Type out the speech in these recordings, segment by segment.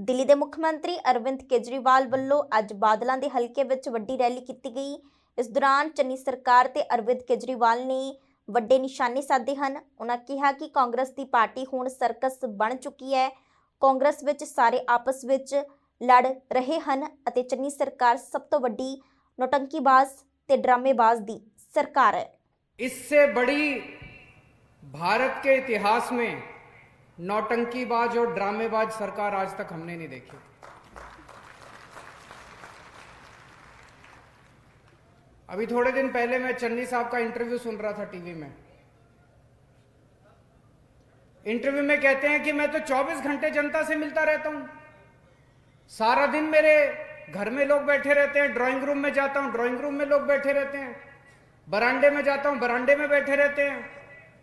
दिल्ली के मुख्यमंत्री अरविंद केजरीवाल वालों अज बादलों के हल्के विच वड्डी रैली की गई। इस दौरान चन्नी सरकार ते अरविंद केजरीवाल ने वड्डे निशाने साधे हैं। उन्होंने कहा कि कांग्रेस की पार्टी हुण सर्कस बन चुकी है। कांग्रेस विच सारे आपस विच लड़ रहे हैं अते चन्नी सरकार सब तो वड्डी नौटंकीबाज ते ड्रामेबाज दी सरकार है। इससे बड़ी भारत के इतिहास में नौटंकीबाज और ड्रामेबाज सरकार आज तक हमने नहीं देखी। अभी थोड़े दिन पहले मैं चन्नी साहब का इंटरव्यू सुन रहा था टीवी में। इंटरव्यू में कहते हैं कि मैं तो 24 घंटे जनता से मिलता रहता हूं, सारा दिन मेरे घर में लोग बैठे रहते हैं, ड्राइंग रूम में जाता हूं, ड्राइंग रूम में लोग बैठे रहते हैं, बरामदे में जाता हूं, बरामदे में बैठे रहते हैं,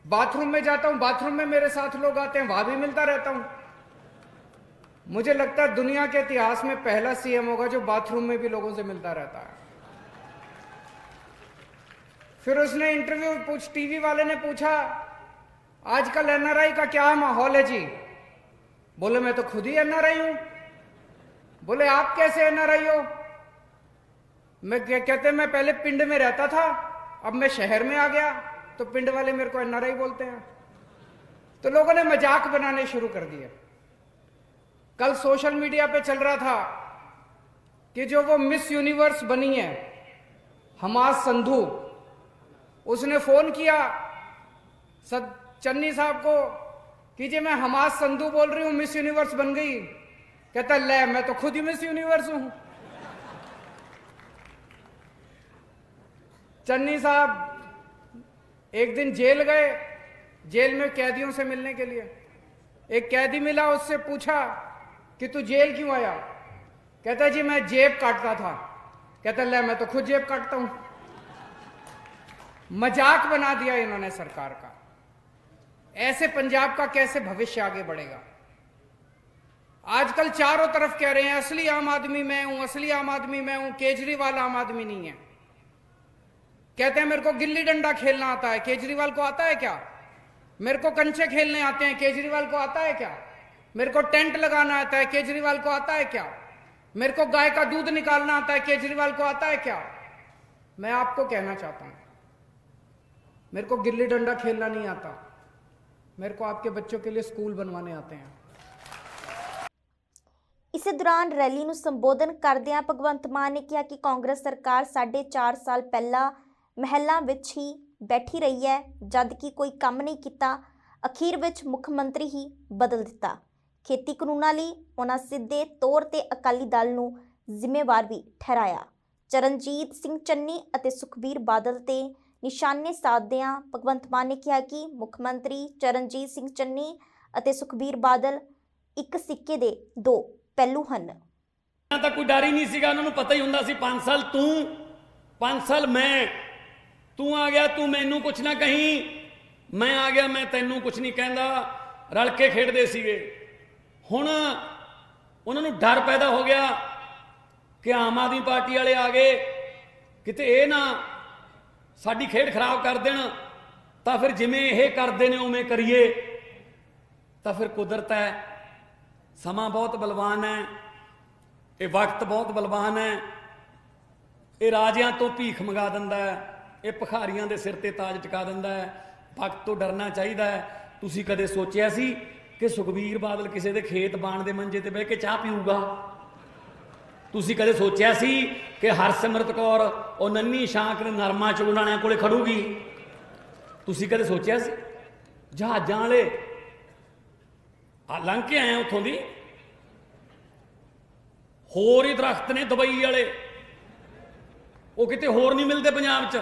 बाथरूम में जाता हूं, बाथरूम में मेरे साथ लोग आते हैं, वहां भी मिलता रहता हूं। मुझे लगता है दुनिया के इतिहास में पहला सीएम होगा जो बाथरूम में भी लोगों से मिलता रहता है। फिर उसने इंटरव्यू टीवी वाले ने पूछा, आजकल एनआरआई का क्या माहौल है जी? बोले मैं तो खुद ही एनआरआई हूं। बोले आप कैसे एनआरआई हो? मैं कहते मैं पहले पिंड में रहता था, अब मैं शहर में आ गया तो पिंड वाले मेरे को एनआरआई बोलते हैं। तो लोगों ने मजाक बनाने शुरू कर दिए। कल सोशल मीडिया पे चल रहा था कि जो वो मिस यूनिवर्स बनी है हमास संधू, उसने फोन किया चन्नी साहब को कि जी मैं हमास संधू बोल रही हूं, मिस यूनिवर्स बन गई। कहता ले मैं तो खुद ही मिस यूनिवर्स हूं। चन्नी साहब एक दिन जेल गए, जेल में कैदियों से मिलने के लिए। एक कैदी मिला, उससे पूछा कि तू जेल क्यों आया? कहता जी मैं जेब काटता था। कहता ले मैं तो खुद जेब काटता हूं। मजाक बना दिया इन्होंने सरकार का। ऐसे पंजाब का कैसे भविष्य आगे बढ़ेगा? आजकल चारों तरफ कह रहे हैं असली आम आदमी मैं हूं, असली आम आदमी मैं हूं, केजरीवाल आम आदमी नहीं है। कहते हैं मेरे को गिल्ली डंडा खेलना आता है, केजरीवाल को आता है क्या? मेरे को कंचे खेलने आते हैं, केजरीवाल को आता है क्या? मेरे को टेंट लगाना आता है, केजरीवाल को आता है क्या? मेरे को गाय का दूध निकालना आता है, केजरीवाल को आता है क्या? मैं आपको कहना चाहता हूं, मेरे को गिल्ली डंडा खेलना नहीं आता, मेरे को आपके बच्चों के लिए स्कूल बनवाने आते हैं। इस दौरान रैली ਨੂੰ संबोधन करदियां भगवंत मान ने कहा कि कांग्रेस सरकार 4.5 साल पहला महलों विच ही बैठी रही है, जबकि कोई काम नहीं किया। अखीर विच मुख्यमंत्री ही बदल दिता। खेती कानूनां लई उन्हां सीधे तौर ते अकाली दल नूं जिम्मेवार भी ठहराया। चरणजीत सिंह चन्नी अते सुखबीर बादल ते निशाने साधदियां भगवंत मान ने कहा कि मुख्यमंत्री चरणजीत सिंह चन्नी अते सुखबीर बादल एक सिक्के दे दो पहलू हैं। ਤਾਂ ਕੋਈ ਡਰ ਹੀ ਨਹੀਂ ਸੀਗਾ, ਉਹਨਾਂ ਨੂੰ ਪਤਾ ਹੀ ਹੁੰਦਾ ਸੀ 5 ਸਾਲ ਤੂੰ 5 ਸਾਲ ਮੈਂ, ਤੂੰ ਆ ਗਿਆ ਤੂੰ ਮੈਨੂੰ ਕੁਛ ਨਾ ਕਹੀਂ, ਮੈਂ ਆ ਗਿਆ ਮੈਂ ਤੈਨੂੰ ਕੁਛ ਨਹੀਂ ਕਹਿੰਦਾ, ਰਲ ਕੇ ਖੇਡਦੇ ਸੀਗੇ। ਹੁਣ ਉਹਨਾਂ ਨੂੰ ਡਰ ਪੈਦਾ ਹੋ ਗਿਆ ਕਿ ਆਮ ਆਦਮੀ ਪਾਰਟੀ ਵਾਲੇ ਆ ਗਏ, ਕਿਤੇ ਇਹ ਨਾ ਸਾਡੀ ਖੇਡ ਖਰਾਬ ਕਰ ਦੇਣ, ਤਾਂ ਫਿਰ ਜਿਵੇਂ ਇਹ ਕਰਦੇ ਨੇ ਉਵੇਂ ਕਰੀਏ। ਤਾਂ ਫਿਰ ਕੁਦਰਤ ਹੈ, ਸਮਾਂ बहुत बलवान है, ये वक्त बहुत बलवान है, ये राजियां तो भीख मंगा दिंदा है, ये भिखारियां दे सिर ते ताज टिका दिंदा है। वक्त तो डरना चाहिए है। तुसीं कदे सोचिया सी कि सुखबीर बादल किसी दे खेत बाण दे मंजे ते बह के चाह पीऊगा? तुसीं कदे सोचिया सी कि हरसिमरत कौर और नन्नी शांक ने नरमा चोल वालियां कोले खड़ूगी? तुसीं कदे सोचिया सी? जहाजां वाले लंघ के आए उतों दी, होर ही दरख्त ने दुबई वाले, वो किते होर नहीं मिलते पंजाब च,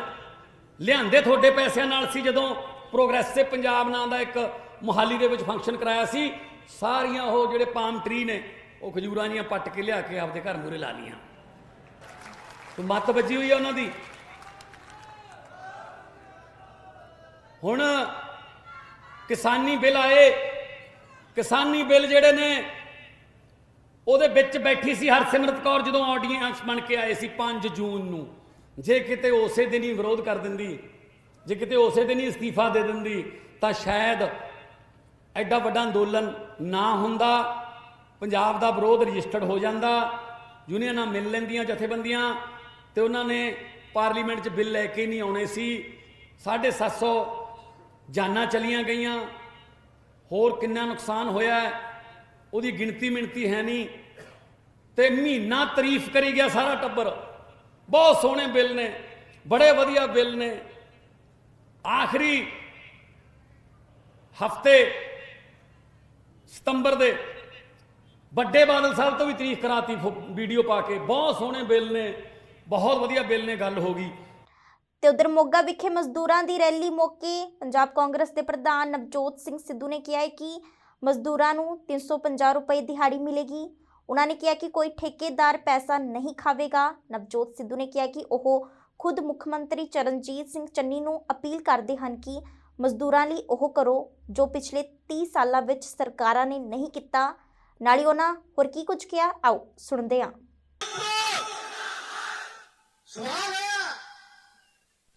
लियांदे थोड़े पैसों नाल सी। जदों प्रोग्रेसिव पंजाब नाम का एक मोहाली दे विच फंक्शन कराया सी, सारियां वो जिहड़े पाम ट्री ने वो खजूरां जिहां पट के लिया के आपदे घर मूहरे ला लियां। तो मत बजी हुई है उन्हां दी। हुण किसानी बिल आए, किसानी बिल जिहड़े ने ਉਹਦੇ ਵਿੱਚ बैठी सी हरसिमरत कौर ਜਦੋਂ ਆਡੀਅנס बन के आए सी 5 जून ਨੂੰ। जे किते उसे दिन ही विरोध कर दिंदी, जे किते उसे दिन ही इस्तीफा दे दिंदी, ਤਾਂ शायद ਐਡਾ ਵੱਡਾ ਅੰਦੋਲਨ ना हुंदा ਪੰਜਾਬ ਦਾ ਵਿਰੋਧ ਰਜਿਸਟਰਡ ਹੋ ਜਾਂਦਾ, ਯੂਨੀਅਨਾਂ ਮਿਲ ਲੈਂਦੀਆਂ ਜਥੇਬੰਦੀਆਂ, ਤੇ ਉਹਨਾਂ ਨੇ ਪਾਰਲੀਮੈਂਟ 'ਚ ਬਿੱਲ ਲੈ ਕੇ ਨਹੀਂ ਆਉਣੇ ਸੀ। 750 ਜਾਨਾਂ ਚਲੀਆਂ ਗਈਆਂ, ਹੋਰ ਕਿੰਨਾ ਨੁਕਸਾਨ ਹੋਇਆ ਉਹਦੀ ਗਿਣਤੀ ਮਿਣਤੀ ਹੈ ਨਹੀਂ। ਤੇ ਮਹੀਨਾ ਤਾਰੀਫ ਕਰੀ ਗਿਆ ਸਾਰਾ ਟੱਬਰ, ਬਹੁਤ ਸੋਹਣੇ ਬਿੱਲ ਨੇ, ਬੜੇ ਵਧੀਆ ਬਿੱਲ ਨੇ। ਆਖਰੀ ਹਫਤੇ ਸਤੰਬਰ ਦੇ ਵੱਡੇ ਬਾਦਲ ਸਾਹਿਬ ਤੋਂ ਵੀ ਤਾਰੀਫ ਕਰਾਤੀ ਵੀਡੀਓ ਪਾ ਕੇ, ਬਹੁਤ ਸੋਹਣੇ ਬਿੱਲ ਨੇ, ਬਹੁਤ ਵਧੀਆ ਬਿੱਲ ਨੇ, ਗੱਲ ਹੋ ਗਈ। ਤੇ ਉਧਰ ਮੋਗਾ ਵਿਖੇ ਮਜ਼ਦੂਰਾਂ ਦੀ ਰੈਲੀ ਮੌਕੇ ਪੰਜਾਬ ਕਾਂਗਰਸ ਦੇ ਪ੍ਰਧਾਨ ਨਵਜੋਤ ਸਿੰਘ ਸਿੱਧੂ ਨੇ ਕਿਹਾ ਹੈ ਕਿ ਮਜ਼ਦੂਰਾਂ ਨੂੰ 350 ਰੁਪਏ ਦਿਹਾੜੀ ਮਿਲੇਗੀ। ਉਹਨਾਂ ਨੇ ਕਿਹਾ ਕਿ ਕੋਈ ਠੇਕੇਦਾਰ ਪੈਸਾ ਨਹੀਂ ਖਾਵੇਗਾ। ਨਵਜੋਤ ਸਿੱਧੂ ਨੇ ਕਿਹਾ ਕਿ ਉਹ ਖੁਦ ਮੁੱਖ ਮੰਤਰੀ ਚਰਨਜੀਤ ਸਿੰਘ ਚੰਨੀ ਨੂੰ ਅਪੀਲ ਕਰਦੇ ਹਨ ਕਿ ਮਜ਼ਦੂਰਾਂ ਲਈ ਉਹ ਕਰੋ ਜੋ ਪਿਛਲੇ 30 ਸਾਲਾਂ ਵਿੱਚ ਸਰਕਾਰਾਂ ਨੇ ਨਹੀਂ ਕੀਤਾ। ਨਾਲ ਹੀ ਉਹਨਾਂ ਹੋਰ ਕੀ ਕੁਝ ਕਿਹਾ, ਆਓ ਸੁਣਦੇ ਹਾਂ। सवाल है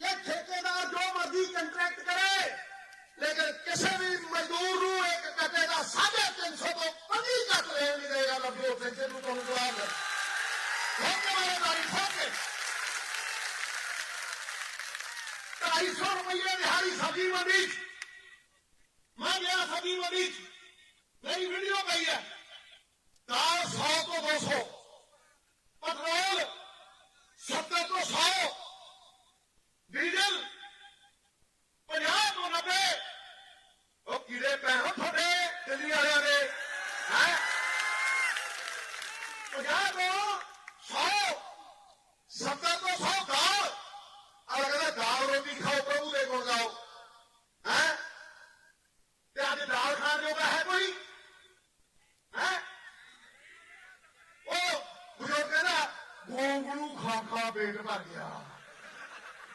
कि ठेकेदार जो मर्जी कंट्रैक्ट करे, लेकिन किसी भी मजदूर को एक कटे का 350 तो कभी कट लेने नहीं देगा। नवजोत सिंह सिद्धू को जवाब है, ₹250 रुपये दिहाड़ी सब्जी मंडी, मैं गया सब्जी मंडी, मेरी वीडियो पई है, दाल 100 तो 200, पेट्रोल 70 तो 100, डीजल 50 तो 90। वो कीड़े पैरों थोड़े दिल्ली वाले ने हैं 50 तो 100, 70 तो 100 दाल, और कहते दाल रोटी खाओ प्रभु दे गुण गाओ हैं। ते आज दाल खाने जोगा है कोई हैं? वो बुजुर्ग कहना गोंगलू खा खा पेट भर गया,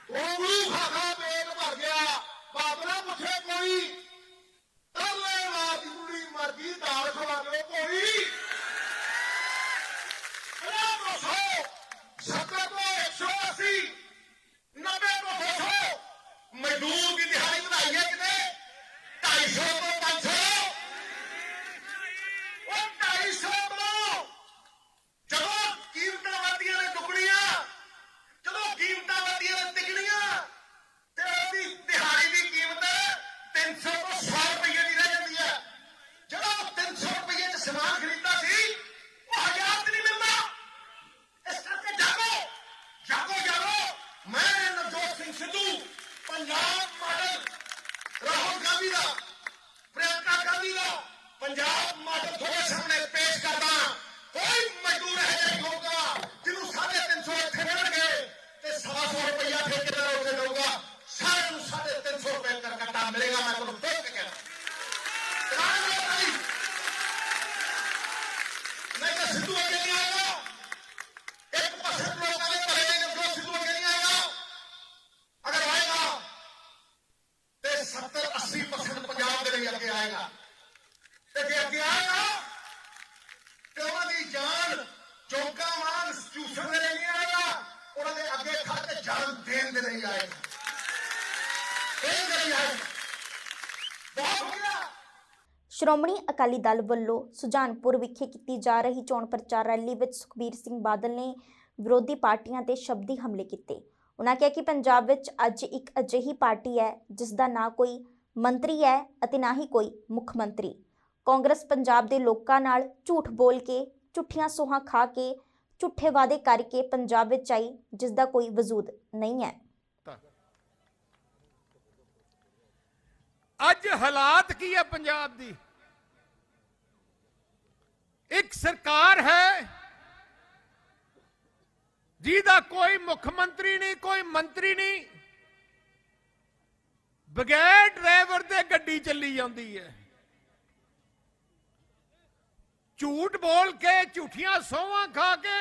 गोंगलू खा खा पेट भर गया। बाबला पूछे कोई तरले रात बुरी मर्जी दाल खवा दो कोई 50 तो 100, 70 तो 180, 90 तो 200। मजदूर की दिहाड़ी बढ़ाई है कितने 250 तो 500, वो 250 तो ਜਦੋਂ ਕੀਮਤਾਂ ਵਧਦੀਆਂ ਨੇ ਦੁੱਗਣੀਆਂ, ਜਦੋਂ ਕੀਮਤਾਂ ਵਧਦੀਆਂ ਨੇ ਤਿੱਗਣੀਆਂ, ਤੇ ਉਹਦੀ ਦਿਹਾੜੀ ਦੀ ਕੀਮਤ 300 ਤੋਂ 100 ਰੁਪਏ ਦੀ ਰਹਿ ਜਾਂਦੀ ਹੈ। ਜਦੋਂ 300 ਰੁਪਏ 'ਚ ਸਮਾਨ ਖਰੀਦਦਾ ਸੀ, ਉਹ 1000 'ਚ ਨਹੀਂ ਮਿਲਦਾ। ਇਸ ਕਰਕੇ ਜਾਗੋ ਜਾਗੋ ਜਾਗੋ। ਮੈਂ ਨਵਜੋਤ ਸਿੰਘ ਸਿੱਧੂ ਪੰਜਾਬ ਮਾਡਲ ਰਾਹੁਲ ਗਾਂਧੀ ਦਾ, ਪ੍ਰਿਯੰਕਾ ਗਾਂਧੀ ਦਾ ਪੰਜਾਬ ਮਾਡਲ ਤੁਹਾਡੇ ਸਾਹਮਣੇ ਪੇਸ਼ ਕਰਦਾ। कोई मजदूर है नहीं होगा जिन्होंने 350 इतने मिलने ते 100 रुपया ठेकेदार उसे दूंगा, सारे 350 रुपए का कट्टा मिलेगा। मैं तुम देख के कहना नहीं तो सिद्धू आगे नहीं आएगा। 1% लोग आगे बढ़ेंगे तो सिद्धू आगे नहीं आएगा। अगर आएगा तो 70-80% पंजाब के लिए आगे आएगा। तो आगे आएगा जान चौका मान चूसण दे नहीं आएगा, उन्होंने अगे खाते जान देन दे नहीं आएगा। बहुत हो गया। ਸ਼੍ਰੋਮਣੀ ਅਕਾਲੀ ਦਲ ਵੱਲੋਂ ਸੁਜਾਨਪੁਰ ਵਿਖੇ ਕੀਤੀ ਜਾ ਰਹੀ ਚੋਣ ਪ੍ਰਚਾਰ ਰੈਲੀ ਵਿੱਚ ਸੁਖਬੀਰ ਸਿੰਘ ਬਾਦਲ ਨੇ ਵਿਰੋਧੀ ਪਾਰਟੀਆਂ ਤੇ ਸ਼ਬਦੀ ਹਮਲੇ ਕੀਤੇ। ਉਹਨਾਂ ਕਿਹਾ ਕਿ ਪੰਜਾਬ ਵਿੱਚ ਅੱਜ ਇੱਕ ਅਜਿਹੀ ਪਾਰਟੀ ਹੈ ਜਿਸ ਦਾ ਨਾ ਕੋਈ ਮੰਤਰੀ ਹੈ ਅਤੇ ਨਾ ਹੀ ਕੋਈ ਮੁੱਖ ਮੰਤਰੀ। ਕਾਂਗਰਸ ਪੰਜਾਬ ਦੇ ਲੋਕਾਂ ਨਾਲ ਝੂਠ ਬੋਲ ਕੇ, ਝੂਠੀਆਂ ਸੋਹਾਂ ਖਾ ਕੇ, ਝੂਠੇ ਵਾਅਦੇ ਕਰਕੇ ਪੰਜਾਬ ਵਿੱਚ ਆਈ ਜਿਸ ਦਾ ਕੋਈ ਵਜੂਦ ਨਹੀਂ ਹੈ। ਅੱਜ ਹਾਲਾਤ ਕੀ ਹੈ ਪੰਜਾਬ ਦੀ? ਇੱਕ ਸਰਕਾਰ ਹੈ ਜਿਹਦਾ ਕੋਈ ਮੁੱਖ ਮੰਤਰੀ ਨਹੀਂ, ਕੋਈ ਮੰਤਰੀ ਨਹੀਂ, ਬਗੈਰ ਡਰਾਈਵਰ ਦੇ ਗੱਡੀ ਚੱਲੀ ਜਾਂਦੀ ਹੈ। ਝੂਠ ਬੋਲ ਕੇ, ਝੂਠੀਆਂ ਸੌਹਾਂ ਖਾ ਕੇ,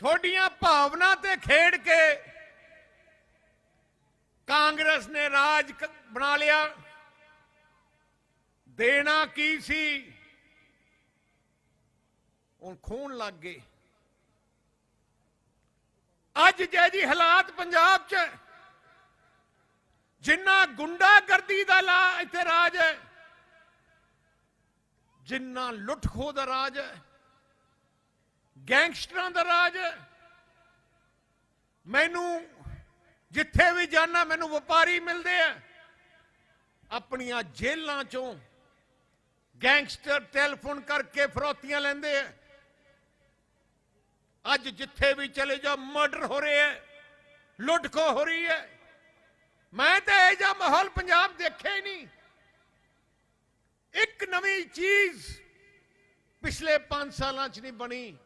ਤੁਹਾਡੀਆਂ ਭਾਵਨਾ ਤੇ ਖੇਡ ਕੇ ਕਾਂਗਰਸ ਨੇ ਰਾਜ ਬਣਾ ਲਿਆ। ਦੇਣਾ ਕੀ ਸੀ ਹੁਣ ਖੋਣ ਲੱਗ ਗਏ। ਅੱਜ ਜੇ ਜੀ ਹਾਲਾਤ ਪੰਜਾਬ 'ਚ ਜਿੰਨਾ ਗੁੰਡਾਗਰਦੀ ਦਾ ਇੱਥੇ ਰਾਜ ਹੈ, ਜਿੰਨਾ ਲੁੱਟ ਖੋਹ ਦਾ ਰਾਜ ਹੈ, ਗੈਂਗਸਟਰਾਂ ਦਾ ਰਾਜ ਹੈ। ਮੈਨੂੰ ਜਿੱਥੇ ਵੀ ਜਾਣਾ ਮੈਨੂੰ ਵਪਾਰੀ ਮਿਲਦੇ ਆ, ਆਪਣੀਆਂ ਜੇਲ੍ਹਾਂ ਚੋਂ ਗੈਂਗਸਟਰ ਟੈਲੀਫੋਨ ਕਰਕੇ ਫਰੌਤੀਆਂ ਲੈਂਦੇ ਆ। ਅੱਜ ਜਿੱਥੇ ਵੀ ਚਲੇ ਜਾ ਮਰਡਰ ਹੋ ਰਹੇ ਹੈ, ਲੁੱਟ ਖੋਹ ਹੋ ਰਹੀ ਹੈ। ਮੈਂ ਤਾਂ ਇਹ ਜਿਹਾ ਮਾਹੌਲ ਪੰਜਾਬ ਦੇਖਿਆ ਹੀ ਨਹੀਂ। ਇੱਕ ਨਵੀਂ ਚੀਜ਼ ਪਿਛਲੇ 5 ਸਾਲਾਂ 'ਚ ਨਹੀਂ ਬਣੀ।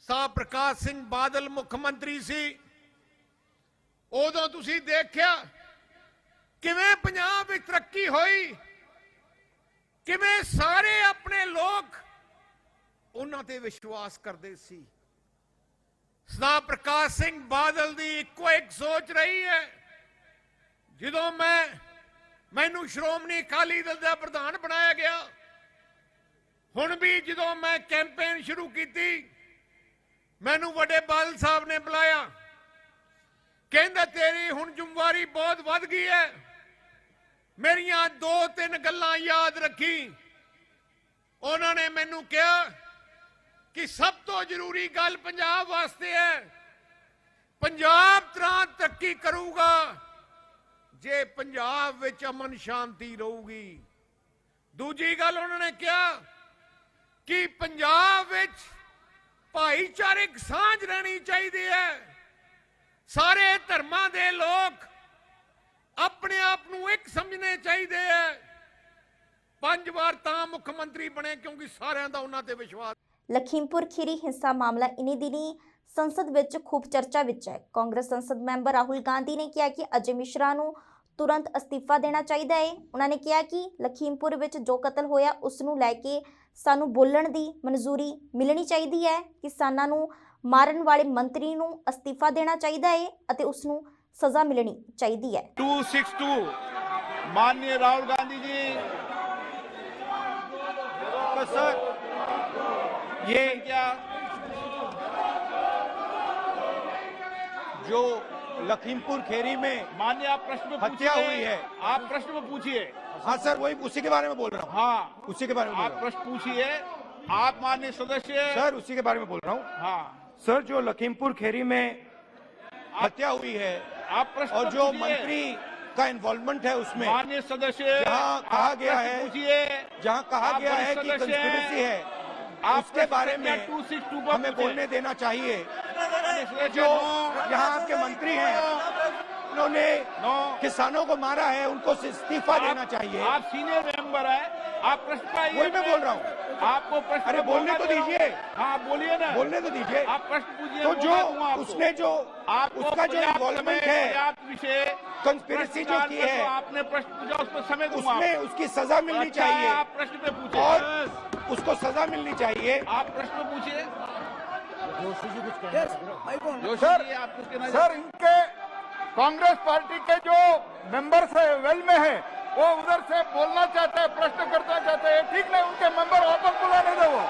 ਸਾਹਿਬ ਪ੍ਰਕਾਸ਼ ਸਿੰਘ ਬਾਦਲ ਮੁੱਖ ਮੰਤਰੀ ਸੀ, ਉਦੋਂ ਤੁਸੀਂ ਦੇਖਿਆ ਕਿਵੇਂ ਪੰਜਾਬ ਵਿੱਚ ਤਰੱਕੀ ਹੋਈ, ਕਿਵੇਂ ਸਾਰੇ ਆਪਣੇ ਲੋਕ ਉਹਨਾਂ ਤੇ ਵਿਸ਼ਵਾਸ ਕਰਦੇ ਸੀ। ਸਰਦਾਰ ਪ੍ਰਕਾਸ਼ ਸਿੰਘ ਬਾਦਲ ਦੀ ਇੱਕੋ ਇੱਕ ਸੋਚ ਰਹੀ ਹੈ। ਜਦੋਂ ਮੈਨੂੰ ਸ਼੍ਰੋਮਣੀ ਅਕਾਲੀ ਦਲ ਦਾ ਪ੍ਰਧਾਨ ਬਣਾਇਆ ਗਿਆ, ਹੁਣ ਵੀ ਜਦੋਂ ਮੈਂ ਕੈਂਪੇਨ ਸ਼ੁਰੂ ਕੀਤੀ, ਮੈਨੂੰ ਵੱਡੇ ਬਾਦਲ ਸਾਹਿਬ ਨੇ ਬੁਲਾਇਆ, ਕਹਿੰਦਾ ਤੇਰੀ ਹੁਣ ਜ਼ਿੰਮੇਵਾਰੀ ਬਹੁਤ ਵੱਧ ਗਈ ਹੈ, ਮੇਰੀਆਂ 2-3 ਗੱਲਾਂ ਯਾਦ ਰੱਖੀ। ਉਹਨਾਂ ਨੇ ਮੈਨੂੰ ਕਿਹਾ ਕਿ ਸਭ ਤੋਂ ਜ਼ਰੂਰੀ ਗੱਲ ਪੰਜਾਬ ਵਾਸਤੇ ਹੈ, ਪੰਜਾਬ ਤਰੱਕੀ ਕਰੂਗਾ ਜੇ ਪੰਜਾਬ ਵਿੱਚ ਅਮਨ ਸ਼ਾਂਤੀ ਰਹੂਗੀ। ਦੂਜੀ ਗੱਲ ਉਹਨਾਂ ਨੇ ਕਿਹਾ ਕਿ ਪੰਜਾਬ ਵਿੱਚ ਭਾਈਚਾਰਕ ਸਾਂਝ ਰਹਿਣੀ ਚਾਹੀਦੀ ਹੈ, ਸਾਰੇ ਧਰਮਾਂ ਦੇ ਲੋਕ ਆਪਣੇ ਆਪ ਨੂੰ ਇੱਕ ਸਮਝਣੇ ਚਾਹੀਦੇ ਹੈ। 5 ਵਾਰ ਤਾਂ ਮੁੱਖ ਮੰਤਰੀ ਬਣੇ ਕਿਉਂਕਿ ਸਾਰਿਆਂ ਦਾ ਉਹਨਾਂ ਤੇ ਵਿਸ਼ਵਾਸ। ਲਖੀਮਪੁਰ ਖੀਰੀ ਹਿੰਸਾ ਮਾਮਲਾ ਇਨੀ ਦਿਨੀ ਸੰਸਦ ਵਿੱਚ ਖੂਬ ਚਰਚਾ ਵਿੱਚ ਹੈ। ਕਾਂਗਰਸ ਸੰਸਦ ਮੈਂਬਰ ਰਾਹੁਲ ਗਾਂਧੀ ਨੇ ਕਿਹਾ ਕਿ ਅਜੇ ਮਿਸ਼ਰਾ ਨੂੰ ਤੁਰੰਤ ਅਸਤੀਫਾ ਦੇਣਾ ਚਾਹੀਦਾ ਹੈ। ਉਹਨਾਂ ਨੇ ਕਿਹਾ ਕਿ ਲਖੀਮਪੁਰ ਵਿੱਚ ਜੋ ਕਤਲ ਹੋਇਆ ਉਸ ਨੂੰ ਲੈ ਕੇ ਸਾਨੂੰ ਬੋਲਣ ਦੀ ਮਨਜ਼ੂਰੀ ਮਿਲਣੀ ਚਾਹੀਦੀ ਹੈ। ਕਿਸਾਨਾਂ ਨੂੰ ਮਾਰਨ ਵਾਲੇ ਮੰਤਰੀ ਨੂੰ ਅਸਤੀਫਾ ਦੇਣਾ ਚਾਹੀਦਾ ਹੈ ਅਤੇ ਉਸ ਨੂੰ सजा मिलनी चाहिए है। 262 माननीय राहुल गांधी जी तो सर ये क्या जो लखीमपुर खेरी में माननीय आप प्रश्न में हत्या हुई है, आप प्रश्न में पूछिए। हाँ सर वही उसी के बारे में बोल रहा हूँ। हाँ उसी के बारे में आप प्रश्न पूछिए। आप माननीय सदस्य सर उसी के बारे में बोल रहा हूँ। हाँ सर जो लखीमपुर खेरी में हत्या हुई है आप प्रश्न और जो पूछिए। मंत्री का इन्वॉल्वमेंट है उसमें माननीय सदस्य जहाँ कहा आप गया प्रश्न है पूछिए। जहाँ कहा आप गया है वरिष्ठ कि सदस्य हैं। कंस्पिरेसी है आप उसके बारे में 262 पर हमें पूछिए। बोलने देना चाहिए। सदस्य जो नो। यहाँ आपके मंत्री हैं उन्होंने नो। किसानों को मारा है उनको इस्तीफा देना चाहिए। आप सीनियर मेंबर है, आप प्रश्न पाइए। वही मैं बोल रहा हूँ। आपको प्रश्न अरे बोलने तो दीजिए। हाँ बोलिए ना, बोलने तो दीजिए। आप प्रश्न पूछिए। तो जो मौका दूंगा आपको। उसने जो आपको उसका जो पर्याप्त इन्वॉल्वमेंट समय, है पर्याप्त विषय कंस्पिरेसी जो की है तो आपने प्रश्न पूछा उस पर समय दूंगा उसमें आपको। उसकी सजा मिलनी अच्छा है, चाहिए आप प्रश्न पे पूछिए। और उसको सजा मिलनी चाहिए। आप प्रश्न पूछिए। जोशी सर, जी, आप कुछ कहना सर इनके कांग्रेस पार्टी के जो मेंबर्स है वेल में है वो उधर से बोलना चाहते हैं, प्रश्न करना चाहते हैं, ठीक नहीं उनके मेंबर वापस बुलाने दो। वो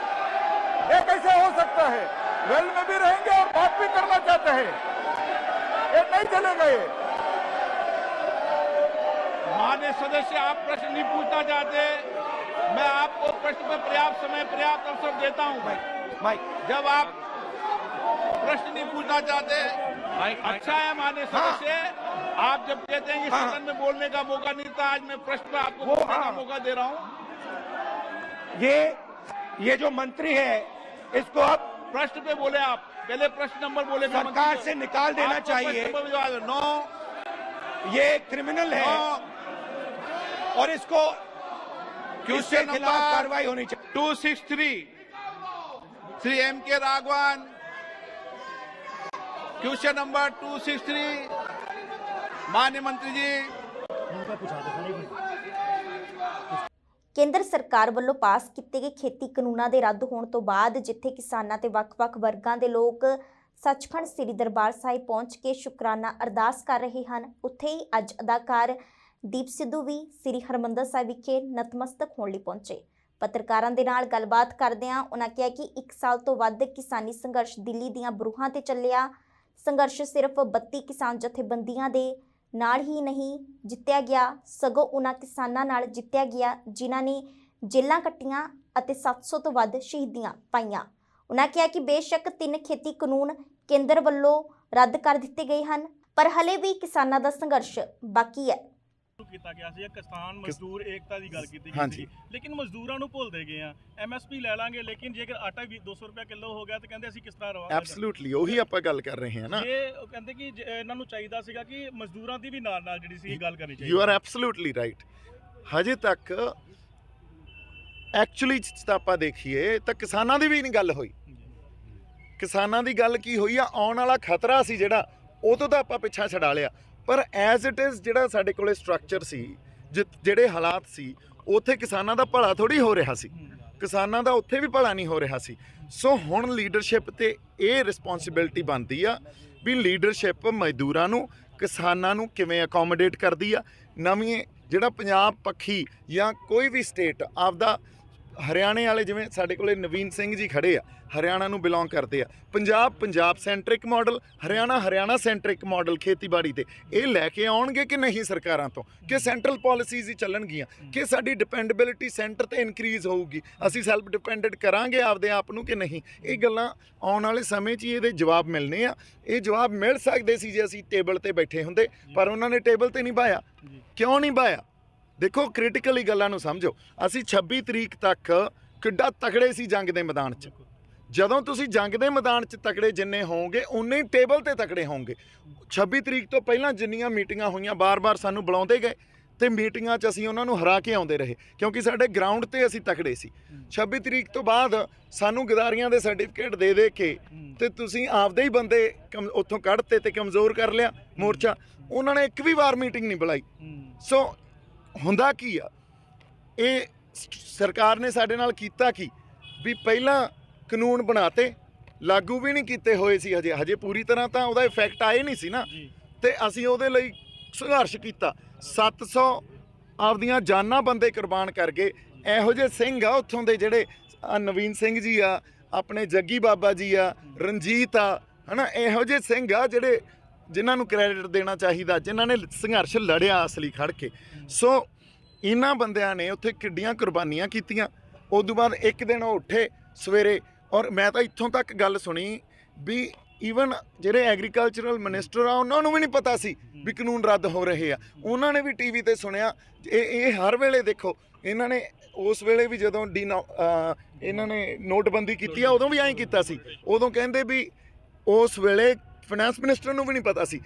ये कैसे हो सकता है? वेल में भी रहेंगे और बात भी करना चाहते हैं, ये नहीं चलेगा। ये माननीय सदस्य आप प्रश्न नहीं पूछना चाहते, मैं आपको प्रश्न में पर्याप्त समय पर्याप्त अवसर देता हूं। माइक जब आप प्रश्न नहीं पूछना चाहते, अच्छा है माननीय सदस्य, आप जब कहते हैं कि हाँ। सदन में बोलने का मौका नहीं था, आज मैं प्रश्न में आपको वो बोलने का हाँ। मौका दे रहा हूं। ये जो मंत्री है इसको अब प्रश्न पे बोले आप, पहले प्रश्न नंबर बोले सरकार से निकाल देना चाहिए। नो, ये क्रिमिनल है और इसको इसके खिलाफ कार्रवाई होनी चाहिए। 263 श्री एम के राघवन, क्वेश्चन नंबर 263 माननीय मंत्री जी। ਕੇਂਦਰ ਸਰਕਾਰ ਵੱਲੋਂ ਪਾਸ ਕੀਤੇ ਗਏ ਖੇਤੀ ਕਾਨੂੰਨਾਂ ਦੇ ਰੱਦ ਹੋਣ ਤੋਂ ਬਾਅਦ ਜਿੱਥੇ ਕਿਸਾਨਾਂ ਤੇ ਵੱਖ-ਵੱਖ ਵਰਗਾਂ ਦੇ ਲੋਕ ਸੱਚਖੰਡ ਸ੍ਰੀ ਦਰਬਾਰ ਸਾਹਿਬ ਪਹੁੰਚ ਕੇ ਸ਼ੁਕਰਾਨਾ ਅਰਦਾਸ ਕਰ ਰਹੇ ਹਨ, ਉੱਥੇ ਹੀ ਅੱਜ ਅਦਾਕਾਰ ਦੀਪ ਸਿੱਧੂ ਵੀ ਸ੍ਰੀ ਹਰਿਮੰਦਰ ਸਾਹਿਬ ਵਿਖੇ ਨਤਮਸਤਕ ਹੋਣ ਲਈ ਪਹੁੰਚੇ। ਪੱਤਰਕਾਰਾਂ ਦੇ ਨਾਲ ਗੱਲਬਾਤ ਕਰਦਿਆਂ ਉਹਨਾਂ ਕਿਹਾ ਕਿ 1 ਸਾਲ ਤੋਂ ਵੱਧ ਕਿਸਾਨੀ ਸੰਘਰਸ਼ ਦਿੱਲੀ ਦੀਆਂ ਬਰੂਹਾਂ ਤੇ ਚੱਲਿਆ। ਸੰਘਰਸ਼ ਸਿਰਫ 32 ਕਿਸਾਨ ਜਥੇਬੰਦੀਆਂ ਦੇ ਨਾਲ ਹੀ ਨਹੀਂ ਜਿੱਤਿਆ ਗਿਆ, ਸਗੋਂ ਉਹਨਾਂ ਕਿਸਾਨਾਂ ਨਾਲ ਜਿੱਤਿਆ ਗਿਆ ਜਿਨ੍ਹਾਂ ਨੇ ਜੇਲ੍ਹਾਂ ਕੱਟੀਆਂ ਅਤੇ 700 ਤੋਂ ਵੱਧ ਸ਼ਹੀਦੀਆਂ ਪਾਈਆਂ। ਉਨ੍ਹਾਂ ਕਿਹਾ ਕਿ ਬੇਸ਼ੱਕ 3 ਖੇਤੀ ਕਾਨੂੰਨ ਕੇਂਦਰ ਵੱਲੋਂ ਰੱਦ ਕਰ ਦਿੱਤੇ ਗਏ ਹਨ, ਪਰ ਹਲੇ ਵੀ ਕਿਸਾਨਾਂ ਦਾ ਸੰਘਰਸ਼ ਬਾਕੀ ਹੈ। ਕੀਤਾ ਗਿਆ ਸੀ ਕਿਸਾਨ ਮਜ਼ਦੂਰ ਏਕਤਾ ਦੀ ਗੱਲ ਕੀਤੀ ਹਾਂਜੀ। ਗਈ ਸੀ, ਲੇਕਿਨ ਮਜ਼ਦੂਰਾਂ ਨੂੰ ਭੁੱਲਦੇ ਗਏ ਆ। MSP ਲੈ ਲਾਂਗੇ, ਲੇਕਿਨ ਜੇਕਰ ਆਟਾ ਵੀ 200 ਰੁਪਏ ਕਿਲੋ ਹੋ ਗਿਆ ਤਾਂ ਕਹਿੰਦੇ ਅਸੀਂ ਕਿਸ ਤਰ੍ਹਾਂ ਰਵਾਂਗੇ। ਐਬਸੋਲੂਟਲੀ ਉਹੀ ਆਪਾਂ ਗੱਲ ਕਰ ਰਹੇ ਹਾਂ ਨਾ। ਇਹ ਕਹਿੰਦੇ ਕਿ ਇਹਨਾਂ ਨੂੰ ਚਾਹੀਦਾ ਸੀਗਾ ਕਿ ਮਜ਼ਦੂਰਾਂ ਦੀ ਵੀ ਨਾਲ ਜਿਹੜੀ ਸੀ ਗੱਲ ਕਰਨੀ ਚਾਹੀਦੀ। You are absolutely right. ਹਜੇ ਤੱਕ ਐਕਚੁਅਲੀ ਤਾਂ ਆਪਾਂ ਦੇਖੀਏ ਤਾਂ ਕਿਸਾਨਾਂ ਦੀ ਵੀ ਨਹੀਂ ਗੱਲ ਹੋਈ। ਕਿਸਾਨਾਂ ਦੀ ਗੱਲ ਕੀ ਹੋਈ ਆ, ਆਉਣ ਵਾਲਾ ਖਤਰਾ ਸੀ ਜਿਹੜਾ, ਉਹ ਤੋਂ ਤਾਂ ਆਪਾਂ ਪਿੱਛਾ ਛਡਾ ਲਿਆ, ਪਰ ਐਜ਼ ਇਟ ਇਜ਼ ਜਿਹੜਾ ਸਾਡੇ ਕੋਲੇ ਸਟਰਕਚਰ ਸੀ, ਜਿਹੜੇ ਹਾਲਾਤ ਸੀ, ਉੱਥੇ ਕਿਸਾਨਾਂ ਦਾ ਭਲਾ ਥੋੜੀ ਹੋ ਰਿਹਾ ਸੀ। ਕਿਸਾਨਾਂ ਦਾ ਉੱਥੇ ਵੀ ਭਲਾ ਨਹੀਂ ਹੋ ਰਿਹਾ ਸੀ। ਸੋ ਹੁਣ ਲੀਡਰਸ਼ਿਪ ਤੇ ਇਹ ਰਿਸਪੌਂਸਿਬਿਲਟੀ ਬਣਦੀ ਆ ਵੀ ਲੀਡਰਸ਼ਿਪ ਮਜ਼ਦੂਰਾਂ ਨੂੰ, ਕਿਸਾਨਾਂ ਨੂੰ ਕਿਵੇਂ ਅਕੋਮੋਡੇਟ ਕਰਦੀ ਆ। ਨਵੀਂ ਜਿਹੜਾ ਪੰਜਾਬ ਪੱਖੀ ਜਾਂ ਕੋਈ ਵੀ ਸਟੇਟ ਆਪਦਾ, ਹਰਿਆਣੇ ਵਾਲੇ ਜਿਵੇਂ ਸਾਡੇ ਕੋਲੇ ਨਵੀਨ ਸਿੰਘ ਜੀ ਖੜੇ ਆ, ਹਰਿਆਣਾ ਨੂੰ ਬਿਲੋਂਗ ਕਰਦੇ ਆ। Punjab centric model, Haryana centric model ਖੇਤੀਬਾੜੀ ਤੇ ਇਹ ਲੈ ਕੇ ਆਉਣਗੇ ਕਿ ਨਹੀਂ ਸਰਕਾਰਾਂ ਤੋਂ, ਕਿ ਸੈਂਟਰਲ ਪਾਲਿਸੀਜ਼ ਹੀ ਚੱਲਣਗੀਆਂ, ਕਿ ਸਾਡੀ ਡਿਪੈਂਡੇਬਿਲਿਟੀ ਸੈਂਟਰ ਤੇ ਇਨਕਰੀਜ਼ ਹੋਊਗੀ, ਅਸੀਂ ਸੈਲਫ ਡਿਪੈਂਡੈਂਟ ਕਰਾਂਗੇ ਆਪਦੇ ਆਪ ਨੂੰ ਕਿ ਨਹੀਂ। ਇਹ ਗੱਲਾਂ ਆਉਣ ਵਾਲੇ ਸਮੇਂ 'ਚ ਹੀ ਇਹਦੇ ਜਵਾਬ ਮਿਲਣੇ ਆ। ਇਹ ਜਵਾਬ ਮਿਲ ਸਕਦੇ ਸੀ ਜੇ ਅਸੀਂ ਟੇਬਲ ਤੇ ਬੈਠੇ ਹੁੰਦੇ, ਪਰ ਉਹਨਾਂ ਨੇ ਟੇਬਲ ਤੇ ਨਹੀਂ ਬਾਇਆ। ਕਿਉਂ ਨਹੀਂ ਬਾਇਆ? ਦੇਖੋ, ਕ੍ਰਿਟੀਕਲੀ ਗੱਲਾਂ ਨੂੰ ਸਮਝੋ। ਅਸੀਂ 26 ਤਰੀਕ ਤੱਕ ਕਿੱਡਾ ਤਕੜੇ ਸੀ ਜੰਗ ਦੇ ਮੈਦਾਨ 'ਚ। ਜਦੋਂ ਤੁਸੀਂ ਜੰਗ ਦੇ ਮੈਦਾਨ 'ਚ ਤਕੜੇ ਜਿੰਨੇ ਹੋਵੋਗੇ, ਉਨੇ ਹੀ ਟੇਬਲ ਤੇ ਤਕੜੇ ਹੋਵੋਗੇ। 26 ਤਰੀਕ ਤੋਂ ਪਹਿਲਾਂ ਜਿੰਨੀਆਂ ਮੀਟਿੰਗਾਂ ਹੋਈਆਂ, ਬਾਰ-ਬਾਰ ਸਾਨੂੰ ਬੁਲਾਉਂਦੇ ਗਏ ਤੇ ਮੀਟਿੰਗਾਂ 'ਚ ਅਸੀਂ ਉਹਨਾਂ ਨੂੰ ਹਰਾ ਕੇ ਆਉਂਦੇ ਰਹੇ, ਕਿਉਂਕਿ ਸਾਡੇ ਗਰਾਊਂਡ ਤੇ ਅਸੀਂ ਤਕੜੇ ਸੀ। 26 ਤਰੀਕ ਤੋਂ ਬਾਅਦ ਸਾਨੂੰ ਗਦਾਰੀਆਂ ਦੇ ਸਰਟੀਫਿਕੇਟ ਦੇ ਕੇ ਤੇ ਤੁਸੀਂ ਆਪਦੇ ਹੀ ਬੰਦੇ ਉੱਥੋਂ ਕੱਢਤੇ ਤੇ ਕਮਜ਼ੋਰ ਕਰ ਲਿਆ ਮੋਰਚਾ। ਉਹਨਾਂ ਨੇ ਇੱਕ ਵੀ ਵਾਰ ਮੀਟਿੰਗ ਨਹੀਂ ਬੁਲਾਈ। ਸੋ ਹੁੰਦਾ ਕੀ ਆ, ਇਹ ਸਰਕਾਰ ਨੇ ਸਾਡੇ ਨਾਲ ਕੀਤਾ ਕੀ ਵੀ ਪਹਿਲਾਂ ਕਾਨੂੰਨ ਬਣਾਤੇ, ਲਾਗੂ ਵੀ ਨਹੀਂ ਕੀਤੇ ਹੋਏ ਸੀ ਹਜੇ ਪੂਰੀ ਤਰ੍ਹਾਂ ਤਾਂ ਉਹਦਾ ਇਫੈਕਟ ਆਏ ਨਹੀਂ ਸੀ ਨਾ, ਤੇ ਅਸੀਂ ਉਹਦੇ ਲਈ ਸੰਘਰਸ਼ ਕੀਤਾ। 700 ਆਪਦੀਆਂ ਜਾਨਾਂ ਬੰਦੇ ਕੁਰਬਾਨ ਕਰ ਗਏ। ਇਹੋ ਜਿਹੇ ਸਿੰਘ ਆ ਉੱਥੋਂ ਦੇ, ਜਿਹੜੇ ਨਵੀਨ ਸਿੰਘ ਜੀ ਆ, ਆਪਣੇ ਜੱਗੀ ਬਾਬਾ ਜੀ ਆ, ਰਣਜੀਤ ਆ, ਹਨਾ, ਇਹੋ ਜਿਹੇ ਸਿੰਘ ਆ ਜਿਹੜੇ, ਜਿਨ੍ਹਾਂ ਨੂੰ ਕ੍ਰੈਡਿਟ ਦੇਣਾ ਚਾਹੀਦਾ, ਜਿਨ੍ਹਾਂ ਨੇ ਸੰਘਰਸ਼ ਲੜਿਆ ਅਸਲੀ ਖੜ ਕੇ। ਸੋ ਇਹਨਾਂ ਬੰਦਿਆਂ ਨੇ ਉੱਥੇ ਕਿੱਡੀਆਂ ਕੁਰਬਾਨੀਆਂ ਕੀਤੀਆਂ। ਉਦੋਂ ਬਾਅਦ ਇੱਕ ਦਿਨ ਉਹ ਉੱਠੇ ਸਵੇਰੇ, ਔਰ ਮੈਂ ਤਾਂ ਇੱਥੋਂ ਤੱਕ ਗੱਲ ਸੁਣੀ ਵੀ ਈਵਨ ਜਿਹੜੇ ਐਗਰੀਕਲਚਰਲ ਮਿਨਿਸਟਰ ਆ, ਉਹਨਾਂ ਨੂੰ ਵੀ ਨਹੀਂ ਪਤਾ ਸੀ ਵੀ ਕਾਨੂੰਨ ਰੱਦ ਹੋ ਰਹੇ ਆ। ਉਹਨਾਂ ਨੇ ਵੀ ਟੀਵੀ ਤੇ ਸੁਣਿਆ। ਇਹ ਹਰ ਵੇਲੇ ਦੇਖੋ, ਇਹਨਾਂ ਨੇ ਉਸ ਵੇਲੇ ਵੀ ਜਦੋਂ ਇਹਨਾਂ ਨੇ ਨੋਟਬੰਦੀ ਕੀਤੀ ਆ, ਉਦੋਂ ਵੀ ਐਂ ਕੀਤਾ ਸੀ। ਉਦੋਂ ਕਹਿੰਦੇ ਵੀ ਉਸ ਵੇਲੇ ਫਾਈਨੈਂਸ ਮਿਨਿਸਟਰ ਨੂੰ ਵੀ ਨਹੀਂ ਪਤਾ ਸੀ।